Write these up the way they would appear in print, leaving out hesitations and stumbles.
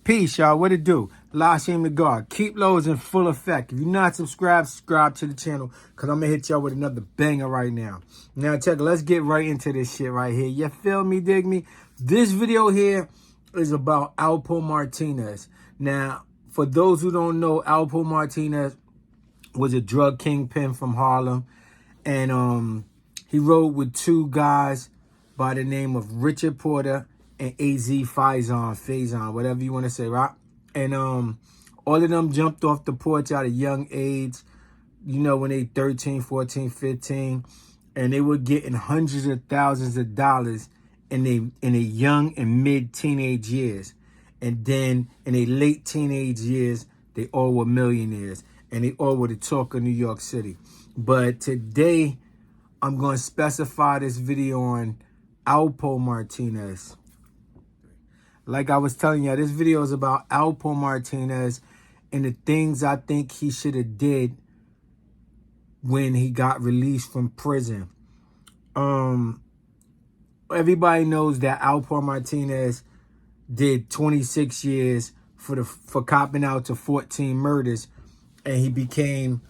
Peace, y'all. What it do? La shame to God. Keep lows in full effect. If you're not subscribed, subscribe to the channel, because I'm going to hit y'all with another banger right now. Now, check it. Let's get right into this shit right here. You feel me? Dig me? This video here is about Alpo Martinez. Now, for those who don't know, Alpo Martinez was a drug kingpin from Harlem. And he rode with two guys by the name of Richard Porter and AZ Faison, whatever you want to say, right? And all of them jumped off the porch at a young age, you know, when they 13, 14, 15, and they were getting hundreds of thousands of dollars in a young and mid-teenage years. And then in their late teenage years, they all were millionaires, and they all were the talk of New York City. But today, I'm going to specify this video on Alpo Martinez. Like I was telling you, this video is about Alpo Martinez and the things I think he should have did when he got released from prison. Everybody knows that Alpo Martinez did 26 years for copping out to 14 murders, and he became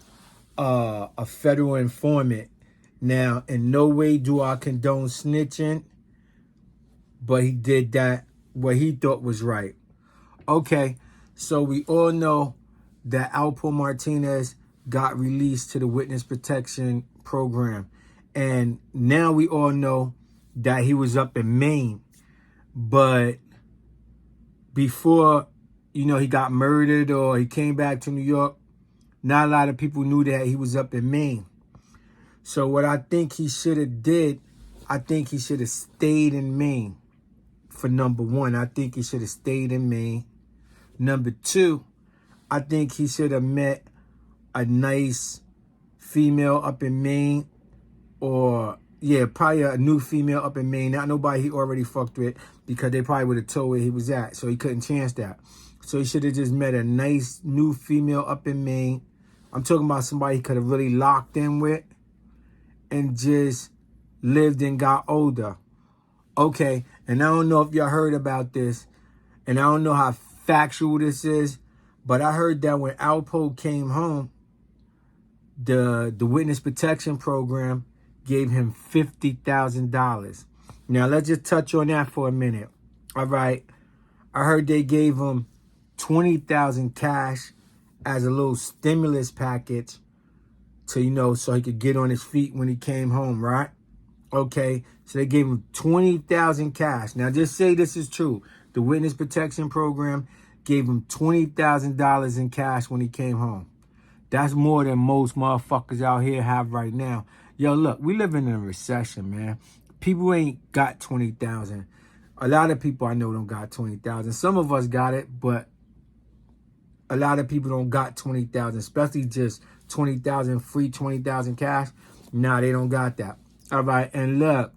a federal informant. Now, in no way do I condone snitching, but he did that what he thought was right. Okay, so we all know that Alpo Martinez got released to the witness protection program. And now we all know that he was up in Maine. But before, you know, he got murdered or he came back to New York, not a lot of people knew that he was up in Maine. So what I think he should have did, I think he should have stayed in Maine. For number one, I think he should have stayed in Maine. Number two, I think he should have met a nice female up in Maine. Or, yeah, probably a new female up in Maine. Not nobody he already fucked with, because they probably would have told where he was at. So he couldn't chance that. So he should have just met a nice new female up in Maine. I'm talking about somebody he could have really locked in with and just lived and got older. Okay, and I don't know if y'all heard about this, and I don't know how factual this is, but I heard that when Alpo came home, the witness protection program gave him $50,000. Now, let's just touch on that for a minute. All right, I heard they gave him $20,000 cash as a little stimulus package to, you know, so he could get on his feet when he came home, right? Okay, so they gave him $20,000 cash. Now, just say this is true. The witness protection program gave him $20,000 in cash when he came home. That's more than most motherfuckers out here have right now. Yo, look, we live in a recession, man. People ain't got $20,000. A lot of people I know don't got $20,000. Some of us got it, but a lot of people don't got $20,000, especially just $20,000 free, $20,000 cash. Nah, they don't got that. All right, and look,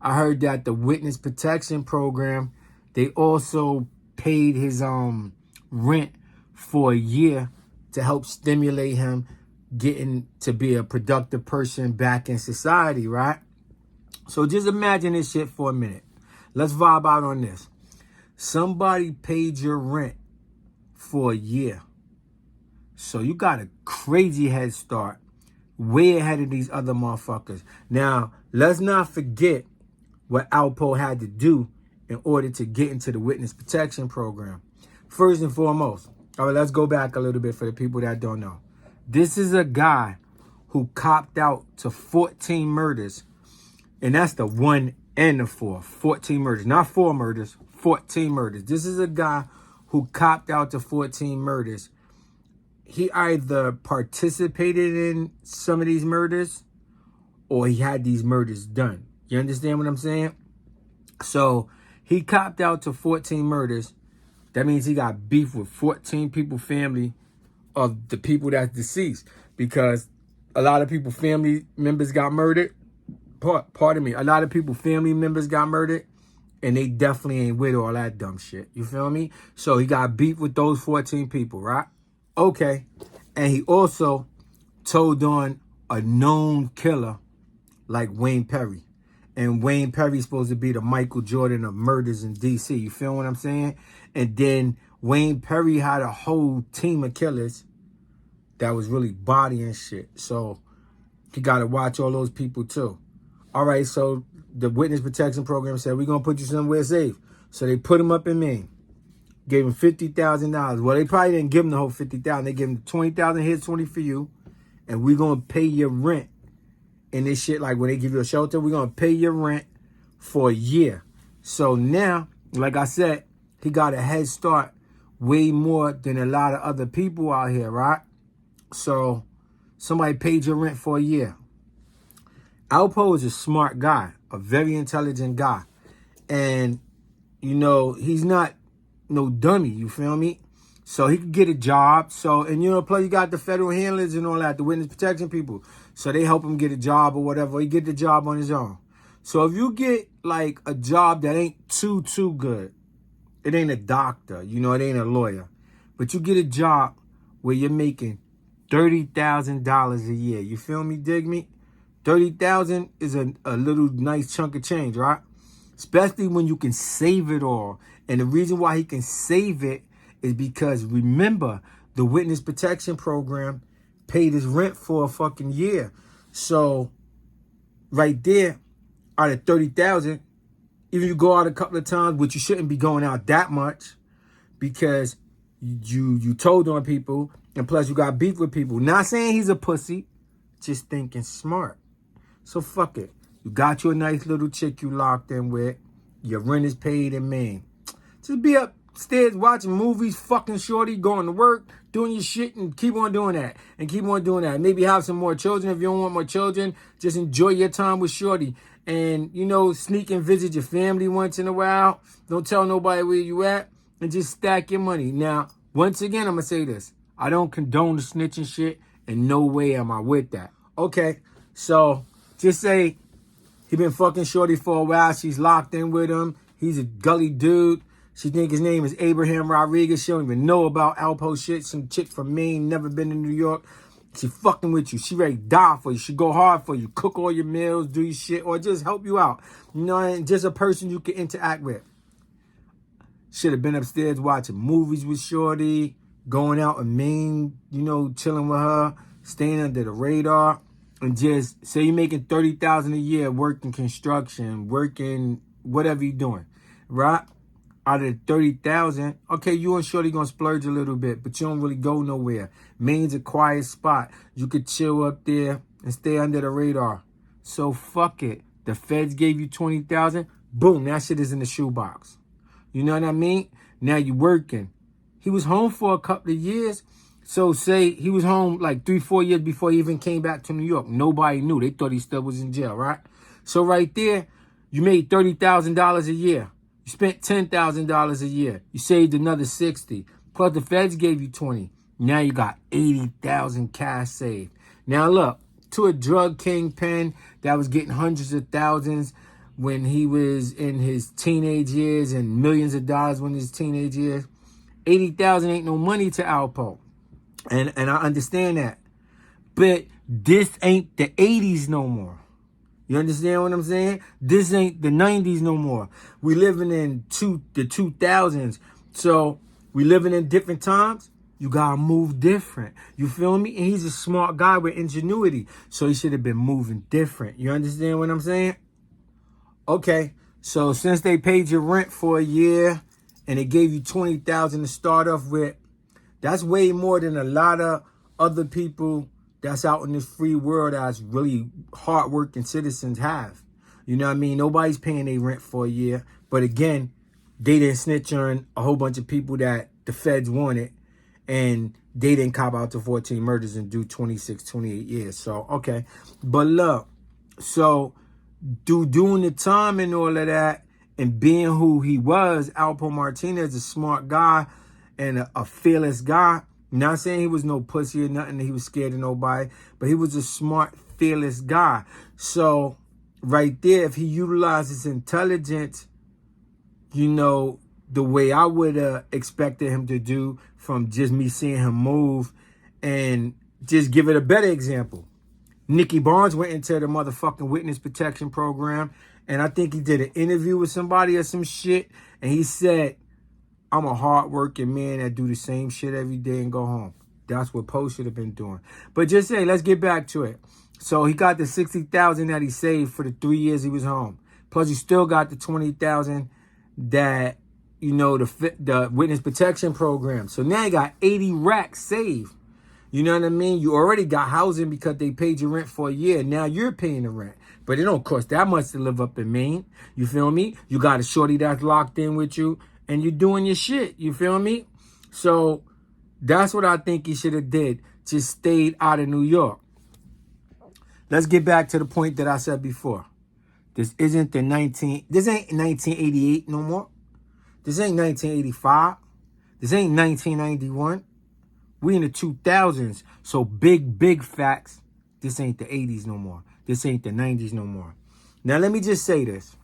I heard that the witness protection program, they also paid his rent for a year to help stimulate him getting to be a productive person back in society, right? So just imagine this shit for a minute. Let's vibe out on this. Somebody paid your rent for a year. So you got a crazy head start, way ahead of these other motherfuckers. Now, let's not forget what Alpo had to do in order to get into the witness protection program. First and foremost, all right, let's go back a little bit for the people that don't know. This is a guy who copped out to 14 murders, and that's the one and the four. 14 murders, not 4 murders, 14 murders. This is a guy who copped out to 14 murders. He either participated in some of these murders or he had these murders done. You understand what I'm saying? So he copped out to 14 murders. That means he got beef with 14 people, family of the people that's deceased. Because a lot of people, family members got murdered. Pardon me. A lot of people, family members got murdered. And they definitely ain't with all that dumb shit. You feel me? So he got beef with those 14 people, right? Okay, and he also told on a known killer like Wayne Perry. And Wayne Perry's supposed to be the Michael Jordan of murders in D.C. You feel what I'm saying? And then Wayne Perry had a whole team of killers that was really bodying shit. So he got to watch all those people too. All right, so the witness protection program said, we're going to put you somewhere safe. So they put him up in Maine. Gave him $50,000. Well, they probably didn't give him the whole $50,000. They gave him $20,000 here, 20 for you. And we're going to pay your rent. And this shit, like when they give you a shelter, we're going to pay your rent for a year. So now, like I said, he got a head start way more than a lot of other people out here, right? So somebody paid your rent for a year. Alpo is a smart guy, a very intelligent guy. And, you know, he's not no dummy, you feel me? So he could get a job. So, and you know, plus you got the federal handlers and all that, the witness protection people. So they help him get a job or whatever. He get the job on his own. So if you get like a job that ain't too good, it ain't a doctor, you know, it ain't a lawyer, but you get a job where you're making $30,000 a year. You feel me? Dig me? 30,000 is a little nice chunk of change, right? Especially when you can save it all. And the reason why he can save it is because, remember, the witness protection program paid his rent for a fucking year. So right there, out of 30,000, even if you go out a couple of times, which you shouldn't be going out that much, because you told on people, and plus you got beef with people. Not saying he's a pussy, just thinking smart. So fuck it. You got your nice little chick you locked in with. Your rent is paid in Maine. Just be upstairs watching movies, fucking shorty, going to work, doing your shit, and keep on doing that. And keep on doing that. Maybe have some more children. If you don't want more children, just enjoy your time with shorty. And, you know, sneak and visit your family once in a while. Don't tell nobody where you at. And just stack your money. Now, once again, I'm going to say this. I don't condone the snitching shit. In no way am I with that. Okay, so just say he been fucking shorty for a while. She's locked in with him. He's a gully dude. She think his name is Abraham Rodriguez. She don't even know about Alpo shit. Some chick from Maine, never been to New York. She fucking with you. She ready to die for you. She go hard for you. Cook all your meals, do your shit, or just help you out. You know, and just a person you can interact with. Should have been upstairs watching movies with shorty, going out in Maine, you know, chilling with her, staying under the radar, and just say you're making $30,000 a year working construction, working whatever you're doing, right? Out of $30,000, okay, you and shorty gonna splurge a little bit, but you don't really go nowhere. Maine's a quiet spot. You could chill up there and stay under the radar. So fuck it. The feds gave you $20,000. Boom, that shit is in the shoebox. You know what I mean? Now you're working. He was home for a couple of years. So say he was home like 3-4 years before he even came back to New York. Nobody knew. They thought he still was in jail, right? So right there, you made $30,000 a year. You spent $10,000 a year. You saved another $60,000. Plus the feds gave you $20,000. Now you got $80,000 cash saved. Now look, to a drug kingpin that was getting hundreds of thousands when he was in his teenage years and millions of dollars when his teenage years, $80,000 ain't no money to Alpo. And I understand that. But this ain't the 80s no more. You understand what I'm saying? This ain't the 90s no more. We living in the 2000s. So we living in different times. You gotta move different. You feel me? And he's a smart guy with ingenuity. So he should have been moving different. You understand what I'm saying? Okay. So since they paid your rent for a year and they gave you $20,000 to start off with, that's way more than a lot of other people that's out in this free world that's really hardworking citizens have. You know what I mean? Nobody's paying their rent for a year. But again, they didn't snitch on a whole bunch of people that the feds wanted. And they didn't cop out to 14 murders and do 26, 28 years. So, okay. But look, so doing the time and all of that and being who he was, Alpo Martinez, a smart guy and a fearless guy. Not saying he was no pussy or nothing, that he was scared of nobody, but he was a smart, fearless guy. So right there, if he utilized his intelligence, you know, the way I would have expected him to do from just me seeing him move, and just give it a better example. Nicky Barnes went into the motherfucking witness protection program, and I think he did an interview with somebody or some shit, and he said I'm a hardworking man that do the same shit every day and go home. That's what Poe should have been doing. But just say, let's get back to it. So he got the $60,000 that he saved for the 3 years he was home. Plus, he still got the $20,000 that, you know, the witness protection program. So now you got 80 racks saved. You know what I mean? You already got housing because they paid your rent for a year. Now you're paying the rent. But it don't cost that much to live up in Maine. You feel me? You got a shorty that's locked in with you and you're doing your shit. You feel me? So that's what I think he should have did. Just stayed out of New York. Let's get back to the point that I said before. This ain't 1988 no more. This ain't 1985. This ain't 1991. We in the 2000s. So big facts. This ain't the 80s no more. This ain't the 90s no more. Now, let me just say this.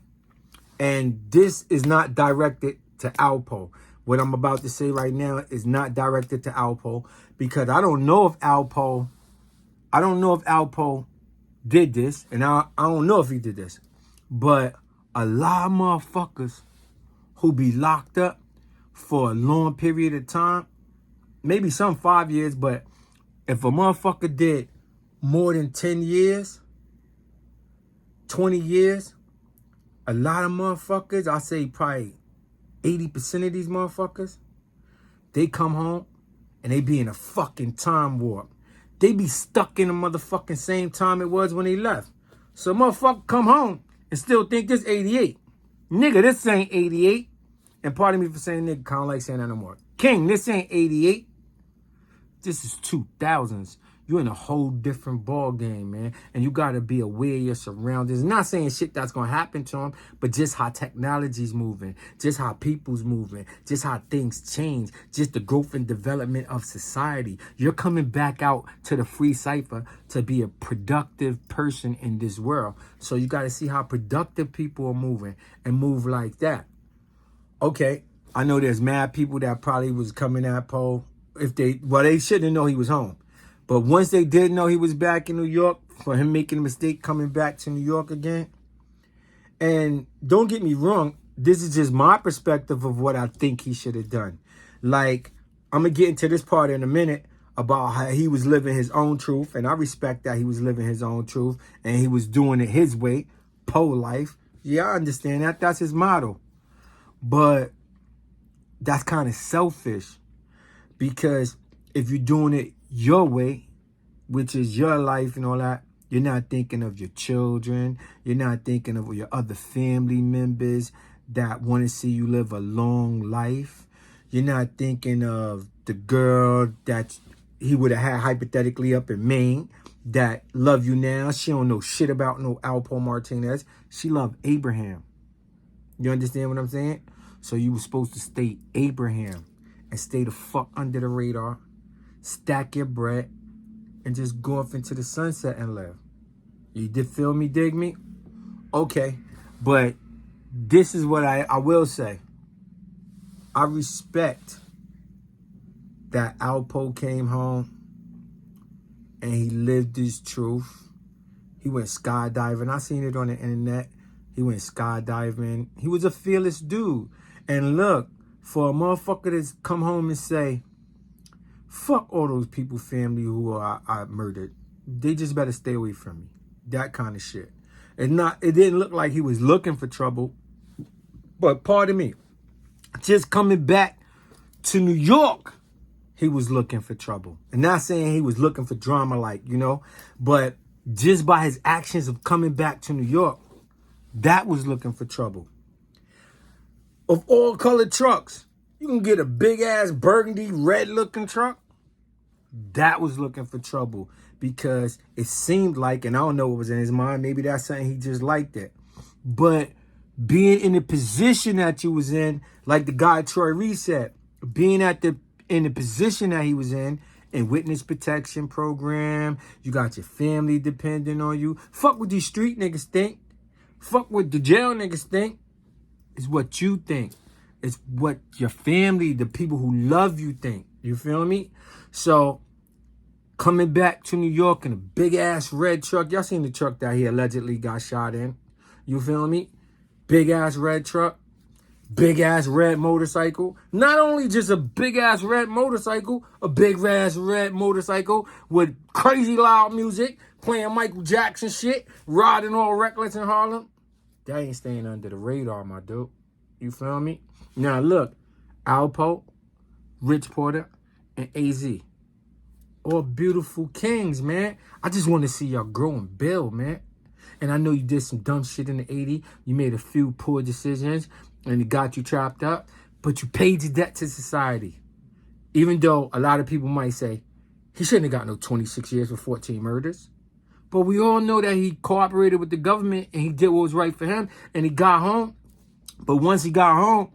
And this is not directed to Alpo. What I'm about to say right now is not directed to Alpo. Because I don't know if Alpo did this. And I don't know if he did this. But a lot of motherfuckers who be locked up for a long period of time, maybe some 5 years, but if a motherfucker did more than 10 years, 20 years, a lot of motherfuckers, I say probably 80% of these motherfuckers, they come home and they be in a fucking time warp. They be stuck in the motherfucking same time it was when they left. So motherfucker come home and still think this 88. Nigga, this ain't 88. And pardon me for saying nigga, I don't like saying that no more. King, this ain't 88. This is 2000s. You're in a whole different ball game, man. And you got to be aware of your surroundings. Not saying shit that's going to happen to them, but just how technology's moving, just how people's moving, just how things change, just the growth and development of society. You're coming back out to the free cipher to be a productive person in this world. So you got to see how productive people are moving and move like that. Okay, I know there's mad people that probably was coming at Poe. They shouldn't know he was home. But once they did know he was back in New York, for him making a mistake coming back to New York again. And don't get me wrong, this is just my perspective of what I think he should have done. Like, I'm going to get into this part in a minute about how he was living his own truth. And I respect that he was living his own truth and he was doing it his way, Poe life. Yeah, I understand that. That's his motto. But that's kind of selfish. Because if you're doing it your way, which is your life and all that, you're not thinking of your children. You're not thinking of your other family members that want to see you live a long life. You're not thinking of the girl that he would have had hypothetically up in Maine that love you now. She don't know shit about no Alpo Martinez. She loved Abraham. You understand what I'm saying? So you were supposed to stay Abraham and stay the fuck under the radar, stack your bread, and just go off into the sunset and live. You did feel me, dig me? Okay, but this is what I will say. I respect that Alpo came home and he lived his truth. He went skydiving. I seen it on the internet. He went skydiving. He was a fearless dude. And look, for a motherfucker to come home and say, fuck all those people, family who I murdered. They just better stay away from me. That kind of shit. It didn't look like he was looking for trouble. But pardon me, just coming back to New York, he was looking for trouble. And not saying he was looking for drama, like, you know, but just by his actions of coming back to New York, that was looking for trouble. Of all colored trucks, you can get a big ass burgundy red looking truck. That was looking for trouble because it seemed like, and I don't know what was in his mind, maybe that's something he just liked it. But being in the position that you was in, like the guy Troy Reed said, being in the position that he was in witness protection program, you got your family depending on you. Fuck what these street niggas think. Fuck what the jail niggas think. It's what you think. It's what your family, the people who love you think. You feel me? So, coming back to New York in a big-ass red truck. Y'all seen the truck that he allegedly got shot in. You feel me? Big-ass red truck. Big ass red motorcycle. Not only just a big ass red motorcycle, a big ass red motorcycle with crazy loud music, playing Michael Jackson shit, riding all reckless in Harlem. That ain't staying under the radar, my dude. You feel me? Now look, Alpo, Rich Porter, and AZ. All beautiful kings, man. I just want to see y'all grow and build, man. And I know you did some dumb shit in the 80s. You made a few poor decisions and it got you trapped up. But you paid your debt to society. Even though a lot of people might say, he shouldn't have got no 26 years for 14 murders. But we all know that he cooperated with the government and he did what was right for him and he got home. But once he got home,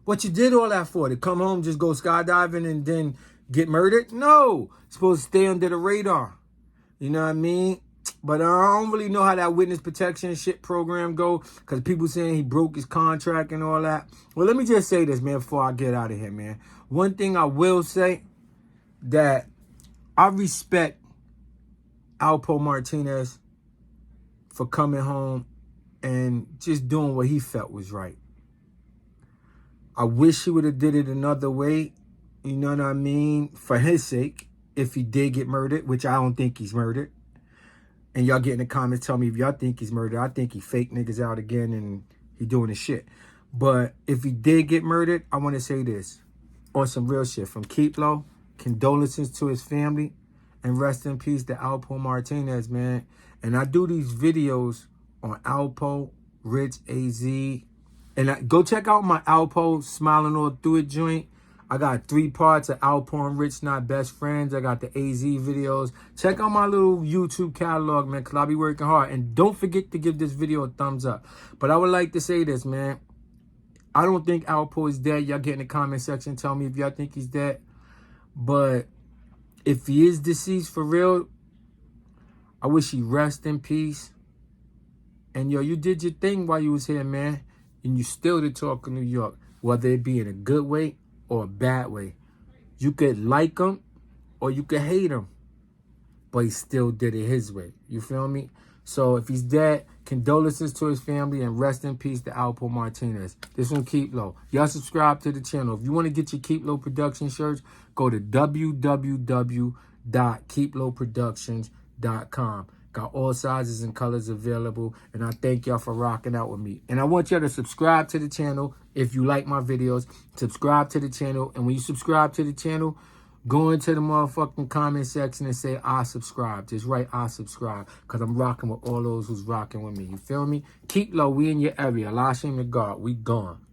what you did all that for? To come home, just go skydiving and then get murdered? No. It's supposed to stay under the radar. You know what I mean? But I don't really know how that witness protection shit program go, because people saying he broke his contract and all that. Well, let me just say this, man, before I get out of here, man. One thing I will say, that I respect Alpo Martinez for coming home and just doing what he felt was right. I wish he would have did it another way, you know what I mean, for his sake, if he did get murdered, which I don't think he's murdered. And y'all get in the comments, tell me if y'all think he's murdered. I think he fake niggas out again and he doing his shit. But if he did get murdered, I want to say this. On some real shit. From Keep Low, condolences to his family. And rest in peace to Alpo Martinez, man. And I do these videos on Alpo, Rich, AZ. And go check out my Alpo Smiling All Through It joint. I got 3 parts of Alpo and Rich Not Best Friends. I got the AZ videos. Check out my little YouTube catalog, man, because I'll be working hard. And don't forget to give this video a thumbs up. But I would like to say this, man. I don't think Alpo is dead. Y'all get in the comment section. Tell me if y'all think he's dead. But if he is deceased for real, I wish he rest in peace. And, yo, you did your thing while you was here, man. And you still the talk of New York, whether it be in a good way or a bad way. You could like him or you could hate him, but he still did it his way. You feel me? So if he's dead, condolences to his family and rest in peace to Alpo Martinez. This one Keep Low. Y'all subscribe to the channel. If you want to get your Keep Low production shirts, go to www.keeplowproductions.com. Got all sizes and colors available. And I thank y'all for rocking out with me. And I want y'all to subscribe to the channel if you like my videos. Subscribe to the channel. And when you subscribe to the channel, go into the motherfucking comment section and say, I subscribe. Just write, I subscribe. Because I'm rocking with all those who's rocking with me. You feel me? Keep Low. We in your area. Allah Shem to God. We gone.